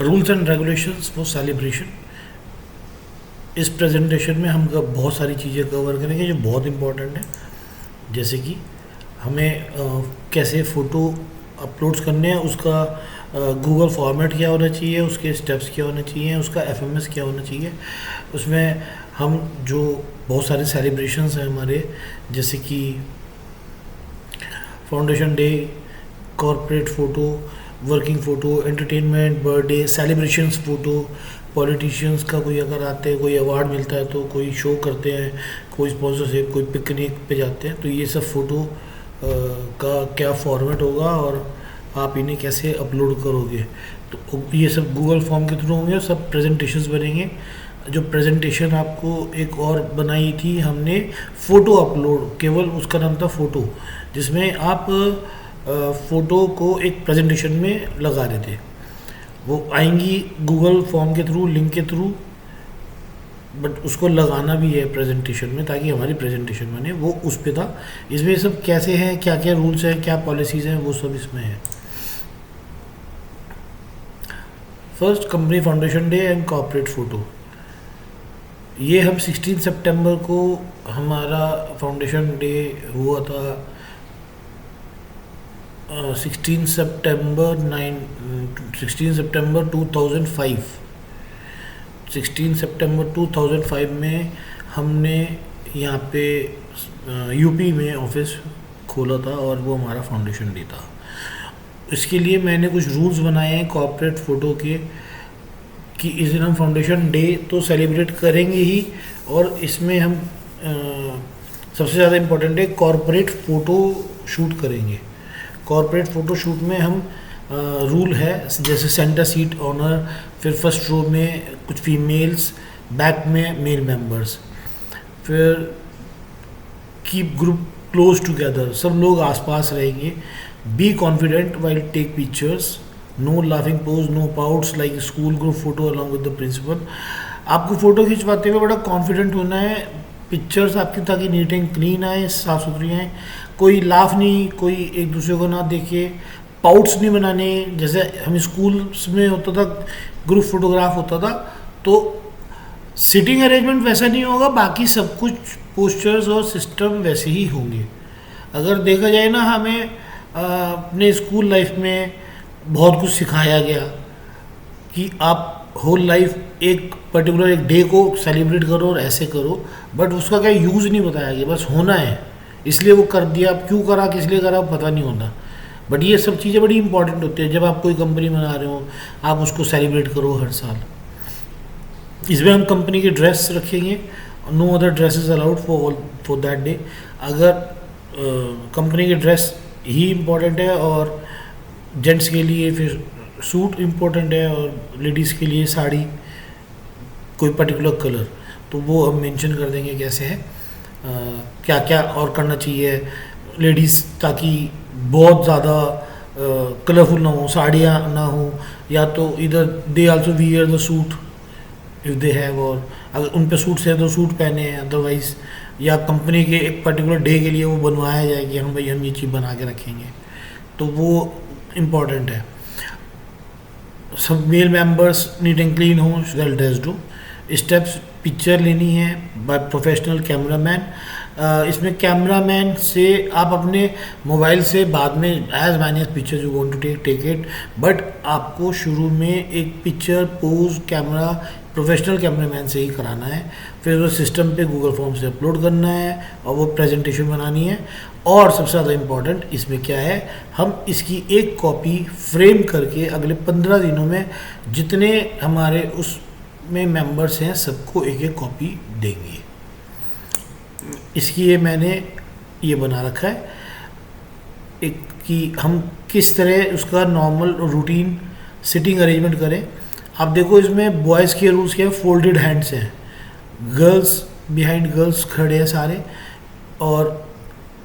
Rules and regulations for celebration. इस presentation में हम बहुत सारी चीज़ें कवर करेंगे जो बहुत इम्पोर्टेंट है, जैसे कि हमें कैसे फ़ोटो अपलोड्स करने हैं, उसका गूगल फॉर्मेट क्या होना चाहिए, उसके स्टेप्स क्या होने चाहिए, उसका एफएमएस क्या होना चाहिए। उसमें हम जो बहुत सारे सेलिब्रेशंस हैं हमारे, जैसे कि foundation day, corporate photo, working photo, entertainment, birthday, celebrations photo, politicians का कोई अगर आते हैं, कोई अवार्ड मिलता है तो कोई शो करते हैं, कोई स्पॉन्सरशिप, कोई पिकनिक पे जाते हैं, तो ये सब फ़ोटो का क्या फॉर्मेट होगा और आप इन्हें कैसे अपलोड करोगे। तो ये सब गूगल फॉर्म के थ्रू होंगे, सब प्रेजेंटेशंस बनेंगे। जो प्रेजेंटेशन आपको एक और बनाई थी हमने, फ़ोटो अपलोड, केवल उसका नाम था फ़ोटो, जिसमें आप फ़ोटो को एक प्रेजेंटेशन में लगा देते। वो आएंगी गूगल फॉर्म के थ्रू, लिंक के थ्रू, बट उसको लगाना भी है प्रेजेंटेशन में ताकि हमारी प्रेजेंटेशन बने, वो उस पे था। इसमें सब कैसे हैं, क्या क्या रूल्स हैं, क्या पॉलिसीज़ हैं, वो सब इसमें है। First, company foundation day and corporate photo. ये हम 16 सितंबर को हमारा फाउंडेशन डे हुआ था। 16 सितंबर 2005। 16 सितंबर 2005 में हमने यहाँ पे यूपी में ऑफिस खोला था और वो हमारा फाउंडेशन डे था। इसके लिए मैंने कुछ रूल्स बनाए हैं कॉर्पोरेट फ़ोटो के, कि इस दिन हम फाउंडेशन डे तो सेलिब्रेट करेंगे ही, और इसमें हम सबसे ज़्यादा इम्पोर्टेंट है कॉर्पोरेट फ़ोटो शूट करेंगे। कॉर्पोरेट फ़ोटो शूट में हम रूल है, जैसे सेंटर सीट ऑनर, फिर फर्स्ट रो में कुछ फीमेल्स, बैक में मेल मेंबर्स, फिर कीप ग्रुप क्लोज टुगेदर, सब लोग आसपास रहेंगे। Be confident while take pictures, no laughing pose, no pouts like school group photo along with the principal. आपको फ़ोटो खिंचवाते हुए बड़ा कॉन्फिडेंट होना है, पिक्चर्स आपकी ताकि नीट एंड क्लीन आए, साफ़ सुथरी आए, कोई लाफ नहीं, कोई एक दूसरे को ना देखे, पाउट्स नहीं बनाने। जैसे हम स्कूल्स में होता था, ग्रुप फोटोग्राफ होता था, तो सिटिंग अरेंजमेंट वैसा नहीं होगा, बाकी सब कुछ पोस्चर्स और सिस्टम वैसे ही होंगे। अगर देखा जाए ना, हमें अपने स्कूल लाइफ में बहुत कुछ सिखाया गया कि आप होल लाइफ एक पर्टिकुलर एक डे को सेलिब्रेट करो और ऐसे करो, बट उसका क्या यूज़ नहीं बताया गया, बस होना है इसलिए वो कर दिया। अब क्यों करा, किस लिए करा, पता नहीं होता, बट ये सब चीज़ें बड़ी इंपॉर्टेंट होती है। जब आप कोई कंपनी बना रहे हो, आप उसको सेलिब्रेट करो हर साल। इसमें हम कंपनी की ड्रेस रखेंगे, no other dresses allowed for that day. अगर कंपनी की ड्रेस ही इम्पोर्टेंट है, और जेंट्स के लिए फिर सूट इम्पोर्टेंट है, और लेडीज़ के लिए साड़ी, कोई पर्टिकुलर कलर, तो वो हम मेंशन कर देंगे कैसे है, क्या क्या और करना चाहिए लेडीज़, ताकि बहुत ज़्यादा कलरफुल ना हो, साड़ियाँ ना हो, या तो इधर they also wear the suit if they have, और अगर उन पे सूट्स है तो सूट पहने हैं, अदरवाइज़ या कंपनी के एक पर्टिकुलर डे के लिए वो बनवाया जाए कि हम भाई हम ये चीज़ बना के रखेंगे, तो वो इम्पॉर्टेंट है। सब male members neat and clean हो, वेल ड्रेस्ड हो। स्टेप्स, पिक्चर लेनी है बाय प्रोफेशनल कैमरामैन। इसमें कैमरामैन से आप अपने मोबाइल से बाद में as many as picture you want to take it, but आपको शुरू में एक picture pose camera professional cameraman से ही कराना है, फिर वो सिस्टम पे गूगल फॉर्म से अपलोड करना है और वो प्रेजेंटेशन बनानी है। और सबसे ज़्यादा इम्पॉर्टेंट इसमें क्या है, हम इसकी एक कॉपी फ्रेम करके अगले 15 दिनों में जितने हमारे उसमें मेंबर्स हैं सबको एक एक कॉपी देंगे। इसकी ये मैंने ये बना रखा है एक, कि हम किस तरह उसका नॉर्मल रूटीन सिटिंग अरेंजमेंट करें। आप देखो इसमें बॉयज़ के रूल्स क्या है, फोल्डेड हैंड्स हैं, गर्ल्स बिहाइंड गर्ल्स खड़े हैं सारे, और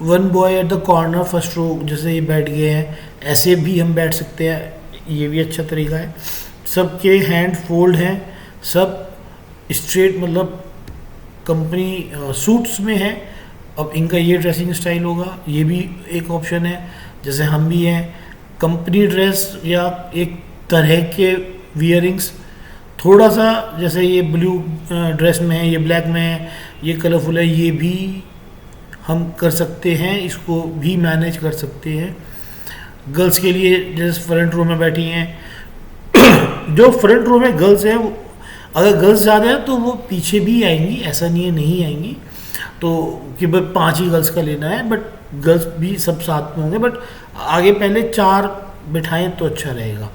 one boy at the corner first row, जैसे ये बैठ गए हैं ऐसे भी हम बैठ सकते हैं, ये भी अच्छा तरीका है। सबके हैंड फोल्ड हैं, सब स्ट्रेट, मतलब कंपनी सूट्स में है। अब इनका ये ड्रेसिंग स्टाइल होगा, ये भी एक ऑप्शन है, जैसे हम भी हैं कंपनी ड्रेस या एक तरह के वियरिंग्स थोड़ा सा, जैसे ये ब्लू ड्रेस में है, ये ब्लैक में है, ये कलरफुल है, ये भी हम कर सकते हैं, इसको भी मैनेज कर सकते हैं। गर्ल्स के लिए जैसे फ्रंट रो में बैठी हैं, जो फ्रंट रो में गर्ल्स हैं, अगर गर्ल्स ज़्यादा है तो वो पीछे भी आएंगी, ऐसा नहीं है नहीं आएंगी, तो कि भाई 5 ही गर्ल्स का लेना है, बट गर्ल्स भी सब साथ में होंगे, बट आगे पहले 4 बिठाएं तो अच्छा रहेगा।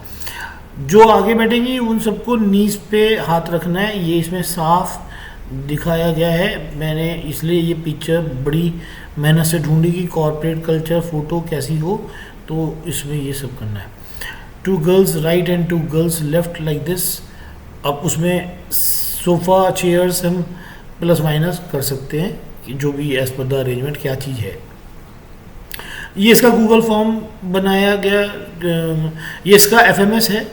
जो आगे बैठेंगी उन सबको नीज पे हाथ रखना है, ये इसमें साफ दिखाया गया है। मैंने इसलिए ये पिक्चर बड़ी मेहनत से ढूंढी कि कॉर्पोरेट कल्चर फ़ोटो कैसी हो, तो इसमें ये सब करना है। 2 girls right and 2 girls left like this. अब उसमें सोफ़ा चेयर्स हम प्लस माइनस कर सकते हैं कि जो भी एज पर द अरेंजमेंट क्या चीज़ है। ये इसका गूगल फॉर्म बनाया गया, ये इसका FMS है,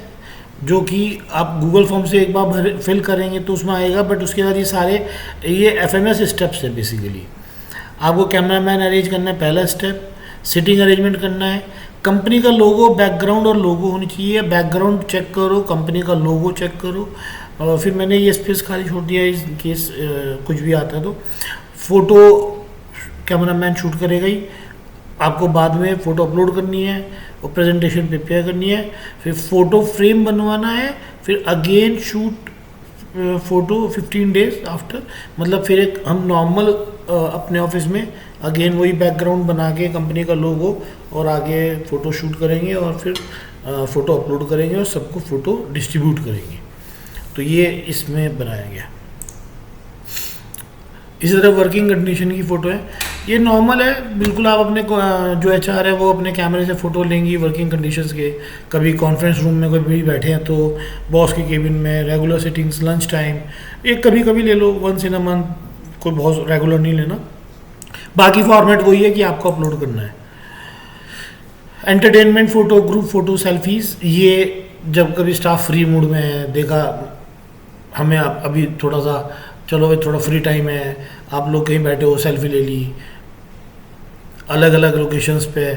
जो कि आप गूगल फॉर्म से एक बार फिल करेंगे तो उसमें आएगा, बट उसके बाद ये FMS स्टेप्स है। बेसिकली आपको कैमरामैन अरेंज करना है, पहला स्टेप। सिटिंग अरेंजमेंट करना है, कंपनी का लोगो, बैकग्राउंड और लोगो होनी चाहिए। बैकग्राउंड चेक करो, कंपनी का लोगो चेक करो, और फिर मैंने ये स्पेस खाली छोड़ दिया इन केस कुछ भी आता है तो। फ़ोटो कैमरामैन शूट करेगा ही, आपको बाद में फ़ोटो अपलोड करनी है और प्रेजेंटेशन प्रिपेयर करनी है, फिर फ़ोटो फ्रेम बनवाना है, फिर again shoot photo 15 days after. मतलब फिर एक हम नॉर्मल अपने ऑफिस में अगेन वही बैकग्राउंड बना के कंपनी का लोगो और आगे फ़ोटो शूट करेंगे और फिर फ़ोटो अपलोड करेंगे और सबको फ़ोटो डिस्ट्रीब्यूट करेंगे। तो ये इसमें बनाया गया। इसी तरह वर्किंग कंडीशन की फ़ोटो है, ये नॉर्मल है बिल्कुल। आप अपने जो HR है वो अपने कैमरे से फ़ोटो लेंगी वर्किंग कंडीशंस के। कभी कॉन्फ्रेंस रूम में कोई भी बैठे हैं तो बॉस के केबिन में, रेगुलर सिटिंग्स, लंच टाइम, एक कभी कभी ले लो, वंस इन अ मंथ, कोई बहुत रेगुलर नहीं लेना। बाकी फॉर्मेट वही है कि आपको अपलोड करना है। Entertainment photo, group photo, selfies, ये जब कभी स्टाफ फ्री मूड में है, देखा हमें अभी थोड़ा सा चलो भाई थोड़ा फ्री टाइम है, आप लोग कहीं बैठे हो, सेल्फी ले ली, अलग अलग लोकेशंस पे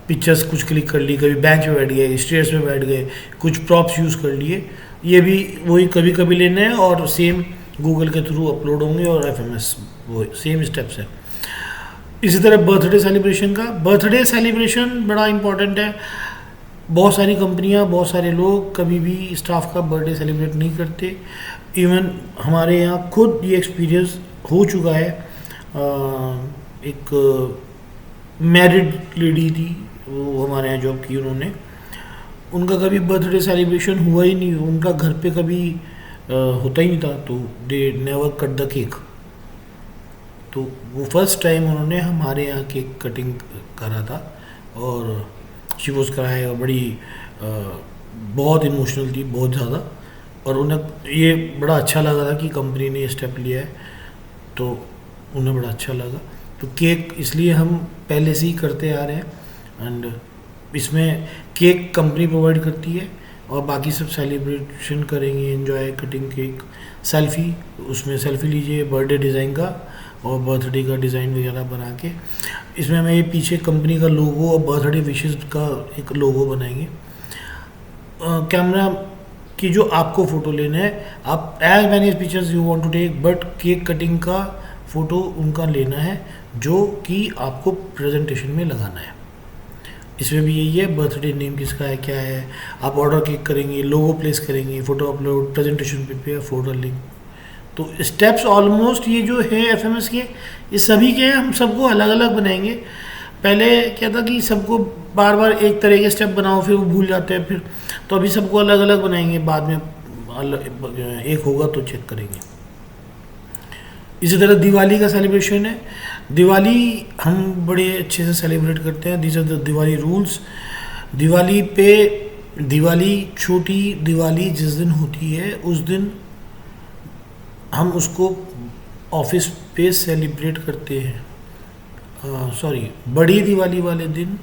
पिक्चर्स कुछ क्लिक कर ली, कभी बेंच पे बैठ गए, स्टेयर्स पे बैठ गए, कुछ प्रॉप्स यूज़ कर लिए, ये भी वही कभी कभी लेने हैं और सेम गूगल के थ्रू अपलोड होंगे और FMS वो सेम स्टेप्स है। इसी तरह बर्थडे सेलिब्रेशन का, बर्थडे सेलिब्रेशन बड़ा इम्पॉर्टेंट है। बहुत सारी कंपनियां, बहुत सारे लोग कभी भी स्टाफ का बर्थडे सेलिब्रेट नहीं करते। इवन हमारे यहाँ खुद ये एक्सपीरियंस हो चुका है। एक मैरिड लेडी थी, वो हमारे यहाँ जॉब की, उन्होंने, उनका कभी बर्थडे सेलिब्रेशन हुआ ही नहीं, उनका घर पे कभी होता ही नहीं था, तो they never cut the cake. तो वो फर्स्ट टाइम उन्होंने हमारे यहाँ केक कटिंग करा था और शी वॉज क्राई, और बड़ी बहुत इमोशनल थी, बहुत ज़्यादा। और उन्हें ये बड़ा अच्छा लगा था कि कंपनी ने ये स्टेप लिया है, तो उन्हें बड़ा अच्छा लगा। तो केक इसलिए हम पहले से ही करते आ रहे हैं एंड इसमें केक कंपनी प्रोवाइड करती है और बाकी सब सेलिब्रेशन करेंगे, एंजॉय, कटिंग केक, सेल्फ़ी, उसमें सेल्फ़ी लीजिए बर्थडे डिज़ाइन का और बर्थडे का डिज़ाइन वगैरह बना के। इसमें हमें ये पीछे कंपनी का लोगो और बर्थडे विशेस का एक लोगो बनाएंगे। कैमरा की जो आपको फ़ोटो लेना है, आप as many pictures you want to take, but cake cutting का फ़ोटो उनका लेना है जो कि आपको प्रेजेंटेशन में लगाना है। इसमें भी यही है, बर्थडे नेम किसका है, क्या है, आप ऑर्डर केक करेंगे, लोगो प्लेस करेंगे, photo upload, presentation prepare, photo link. तो स्टेप्स ऑलमोस्ट ये जो है FMS के, ये सभी के हम सबको अलग अलग बनाएंगे। पहले क्या था कि सबको बार बार एक तरह के स्टेप बनाओ, फिर वो भूल जाते हैं, फिर तो अभी सबको अलग अलग बनाएंगे, बाद में एक होगा तो चेक करेंगे। इसी तरह दिवाली का सेलिब्रेशन है। दिवाली हम बड़े अच्छे से सेलिब्रेट करते हैं। These are the Diwali rules. Diwali पे, दिवाली, छोटी दिवाली जिस दिन होती है उस दिन हम उसको ऑफिस पे सेलिब्रेट करते हैं। सॉरी, बड़ी दिवाली वाले दिन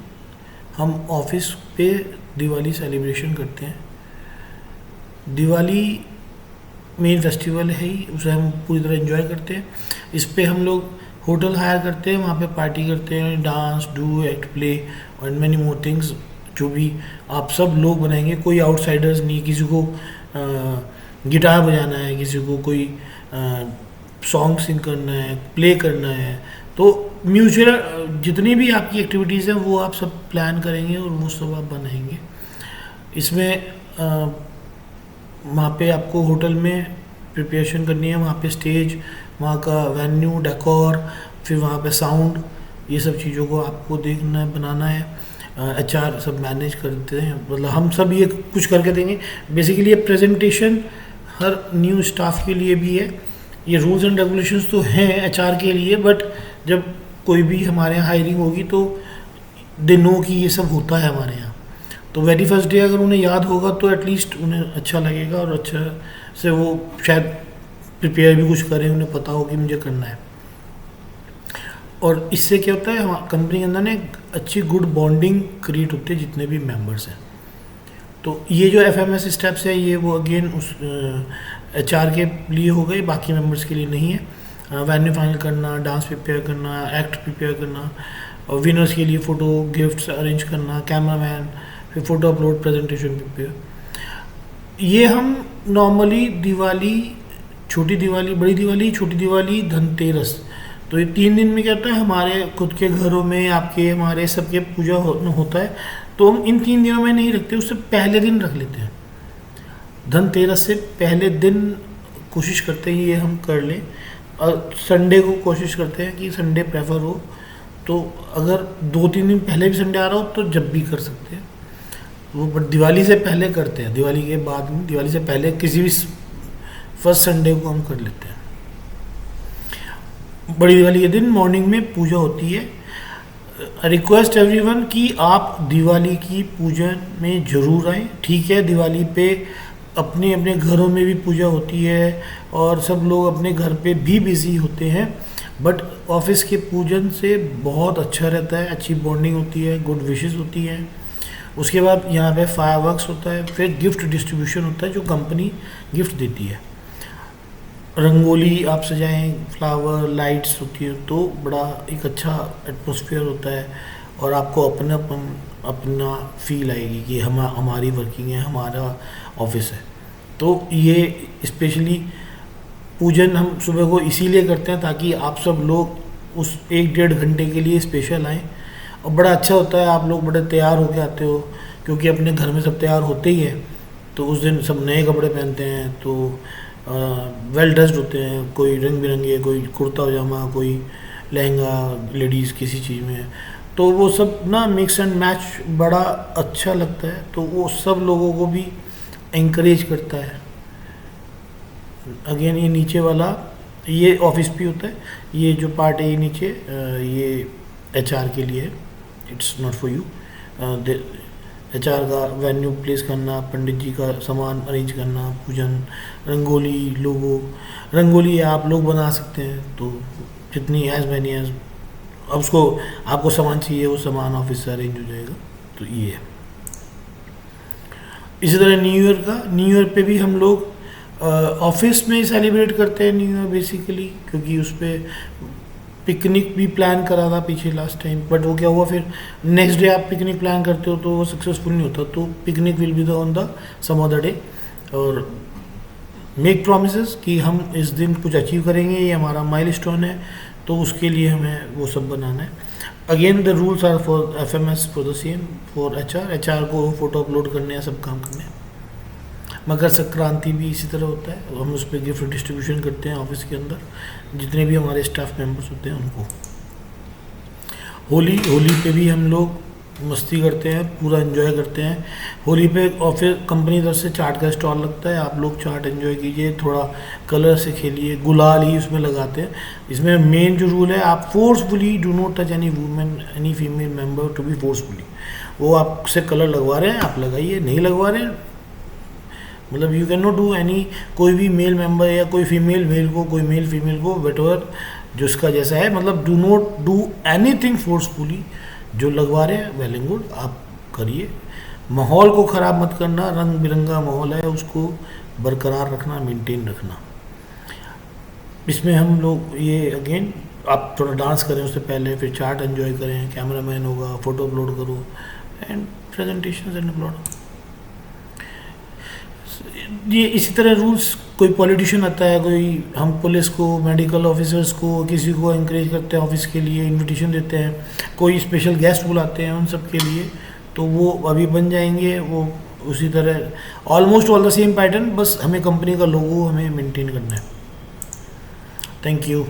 हम ऑफिस पे दिवाली सेलिब्रेशन करते हैं। दिवाली मेन फेस्टिवल है ही, उसे हम पूरी तरह एंजॉय करते हैं। इस पे हम लोग होटल हायर करते हैं, वहाँ पे पार्टी करते हैं, डांस, डू एक्ट, प्ले और मैनी मोर थिंग्स। जो भी आप सब लोग बनाएंगे, कोई आउटसाइडर्स नहीं, किसी को गिटार बजाना है, किसी को कोई सॉन्ग सिंग करना है, प्ले करना है, तो म्यूचुअल जितनी भी आपकी एक्टिविटीज़ हैं वो आप सब प्लान करेंगे और वो सब आप बनाएंगे। इसमें वहाँ पे आपको होटल में प्रिपरेशन करनी है, वहाँ पे स्टेज, वहाँ का वेन्यू, डेकोर, फिर वहाँ पे साउंड, ये सब चीज़ों को आपको देखना है, बनाना है। एचआर सब मैनेज करते हैं, मतलब हम सब ये कुछ करके देंगे। बेसिकली ये प्रेजेंटेशन हर न्यू स्टाफ के लिए भी है। ये रूल्स एंड रेगुलेशंस तो हैं एचआर के लिए, बट जब कोई भी हमारे यहाँ हायरिंग होगी तो दे नो कि ये सब होता है हमारे यहाँ। तो वेरी फर्स्ट डे अगर उन्हें याद होगा तो एटलीस्ट उन्हें अच्छा लगेगा और अच्छा से वो शायद प्रिपेयर भी कुछ करें, उन्हें पता हो कि मुझे करना है। और इससे क्या होता है, हम कंपनी के अंदर ना एक अच्छी गुड बॉन्डिंग क्रिएट होती है जितने भी मेंबर्स हैं। तो ये जो एफएमएस स्टेप्स है ये वो अगेन उस एचआर के लिए हो गए, बाकी मेंबर्स के लिए नहीं है। वेन्यू फाइनल करना, डांस प्रिपेयर करना, एक्ट प्रिपेयर करना, और विनर्स के लिए फ़ोटो गिफ्ट्स अरेंज करना, कैमरामैन, फिर फ़ोटो अपलोड, प्रेजेंटेशन प्रिपेयर। ये हम नॉर्मली दिवाली, छोटी दिवाली, बड़ी दिवाली, छोटी दिवाली, धनतेरस, तो ये 3 दिन में क्या होता है, हमारे खुद के घरों में, आपके हमारे सबके पूजा होता है। तो हम इन 3 दिनों में नहीं रखते, उससे पहले दिन रख लेते हैं। धनतेरस से पहले दिन कोशिश करते हैं ये हम कर लें, और संडे को कोशिश करते हैं कि संडे प्रेफर हो। तो अगर 2-3 दिन पहले भी संडे आ रहा हो तो जब भी कर सकते हैं वो, बट दिवाली से पहले करते हैं। दिवाली के बाद में, दिवाली से पहले किसी भी फर्स्ट संडे को हम कर लेते हैं। बड़ी दिवाली के दिन मॉर्निंग में पूजा होती है। रिक्वेस्ट एवरीवन कि आप दिवाली की पूजन में ज़रूर आएँ। ठीक है, दिवाली पे अपने अपने घरों में भी पूजा होती है और सब लोग अपने घर पे भी बिज़ी होते हैं, बट ऑफिस के पूजन से बहुत अच्छा रहता है, अच्छी बॉन्डिंग होती है, गुड विशेस होती है। उसके बाद यहाँ पे फायरवर्क्स होता है, फिर गिफ्ट डिस्ट्रीब्यूशन होता है जो कंपनी गिफ्ट देती है। रंगोली आप सजाएं, फ्लावर, लाइट्स होती है, तो बड़ा एक अच्छा एटमॉस्फेयर होता है और आपको अपना फील आएगी कि हमारी वर्किंग है, हमारा ऑफिस है। तो ये स्पेशली पूजन हम सुबह को इसीलिए करते हैं ताकि आप सब लोग उस 1-1.5 घंटे के लिए स्पेशल आएँ, और बड़ा अच्छा होता है। आप लोग बड़े तैयार होके आते हो, क्योंकि अपने घर में सब तैयार होते ही है, तो उस दिन सब नए कपड़े पहनते हैं, तो वेल ड्रेस्ड होते हैं, कोई रंग बिरंगे, कोई कुर्ता पजामा, कोई लहंगा, लेडीज़ किसी चीज़ में, तो वो सब ना मिक्स एंड मैच बड़ा अच्छा लगता है। तो वो सब लोगों को भी इंकरेज करता है। अगेन ये नीचे वाला ये ऑफिस भी होता है, ये जो पार्ट है ये नीचे ये एचआर के लिए है, it's not for you. HR का वेन्यू प्लेस करना, पंडित जी का सामान अरेंज करना, पूजन, रंगोली, लोगो, रंगोली आप लोग बना सकते हैं, तो जितनी एज मैनी एज अब उसको आपको सामान चाहिए वो सामान ऑफिस से अरेंज हो जाएगा। तो ये है। इसी तरह न्यू ईयर पे भी हम लोग ऑफिस में सेलिब्रेट करते हैं न्यू ईयर बेसिकली, क्योंकि उस पर पिकनिक भी प्लान करा था पीछे लास्ट टाइम, बट वो क्या हुआ, फिर नेक्स्ट डे आप पिकनिक प्लान करते हो तो वो सक्सेसफुल नहीं होता। तो picnic will be the on the some other day, और मेक प्रॉमिसेस कि हम इस दिन कुछ अचीव करेंगे, ये हमारा माइलस्टोन है, तो उसके लिए हमें वो सब बनाना है। Again the rules are for FMS for the same for HR को फोटो अपलोड करने हैं, सब काम करने हैं। मकर संक्रांति भी इसी तरह होता है, हम उस पर गिफ्ट डिस्ट्रीब्यूशन करते हैं ऑफिस के अंदर जितने भी हमारे स्टाफ मेंबर्स होते हैं उनको। होली पे भी हम लोग मस्ती करते हैं, पूरा एंजॉय करते हैं। होली पे ऑफिस कंपनी तरफ से चाट का स्टॉल लगता है, आप लोग चाट एंजॉय कीजिए, थोड़ा कलर से खेलिए, गुलाल ही उसमें लगाते हैं। इसमें मेन जो रूल है, आप forcefully do not touch any women, any female member to be forcefully. वो आपसे कलर लगवा रहे हैं आप लगाइए, नहीं लगवा रहे हैं मतलब you can not do any, कोई भी मेल मेंबर या कोई फीमेल मेल को, कोई मेल फीमेल को, वेटएवर जो उसका जैसा है, मतलब do not do anything forcefully. जो लगवा रहे हैं वेल एंड गुड, आप करिए, माहौल को ख़राब मत करना, रंग बिरंगा माहौल है उसको बरकरार रखना, मेंटेन रखना। इसमें हम लोग ये अगेन आप थोड़ा डांस करें उससे पहले, फिर चाट एंजॉय करें, कैमरामैन होगा, फ़ोटो अपलोड करो, एंड प्रेजेंटेशन एंड अपलोड। ये इसी तरह रूल्स, कोई पॉलिटिशियन आता है, कोई हम पुलिस को, मेडिकल ऑफिसर्स को, किसी को इंकरेज करते हैं ऑफिस के लिए, इनविटेशन देते हैं, कोई स्पेशल गेस्ट बुलाते हैं उन सब के लिए, तो वो अभी बन जाएंगे वो उसी तरह almost all the same pattern, बस हमें कंपनी का लोगो हमें मेंटेन करना है। Thank you.